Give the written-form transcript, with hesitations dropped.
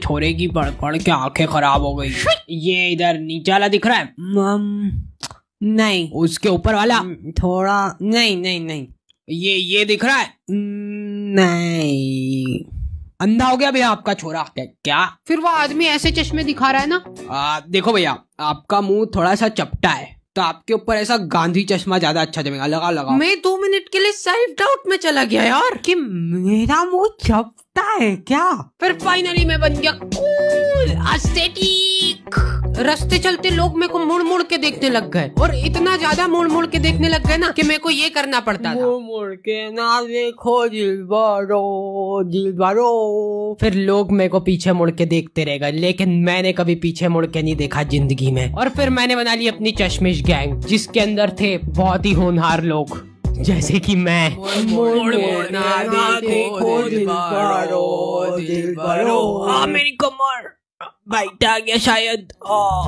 छोरे की पढ़ पढ़ के आंखें खराब हो गई। ये इधर नीचे वाला दिख रहा है? नहीं। उसके ऊपर वाला? थोड़ा। नहीं नहीं नहीं। ये दिख रहा है? नहीं। अंधा हो गया भैया आपका छोरा? क्या? फिर वो आदमी ऐसे चश्मे दिखा रहा है ना। देखो भैया, आपका मुंह थोड़ा सा चपटा है, तो आपके ऊपर ऐसा गांधी चश्मा ज्यादा अच्छा जमेगा। लगा। मैं 2 मिनट के लिए सेल्फ डाउट में चला गया यार कि मेरा मुंह चपटा है क्या। फिर फाइनली मैं बन गया कूल एस्थेटिक। रास्ते चलते लोग मेरे को मुड़ मुड़ के देखने लग गए, और इतना ज्यादा मुड़ मुड़ के देखने लग गए ना कि मेरे को ये करना पड़ता था, मुड़ के ना देखो दिलबरो दिलबरो। फिर लोग मेरे को पीछे मुड़ के देखते रह गए, लेकिन मैंने कभी पीछे मुड़ के नहीं देखा जिंदगी में। और फिर मैंने बना ली अपनी चश्मिश गैंग, जिसके अंदर थे बहुत ही होनहार लोग, जैसे कि मैं। मेरी कमर बाइट आ गया शायद।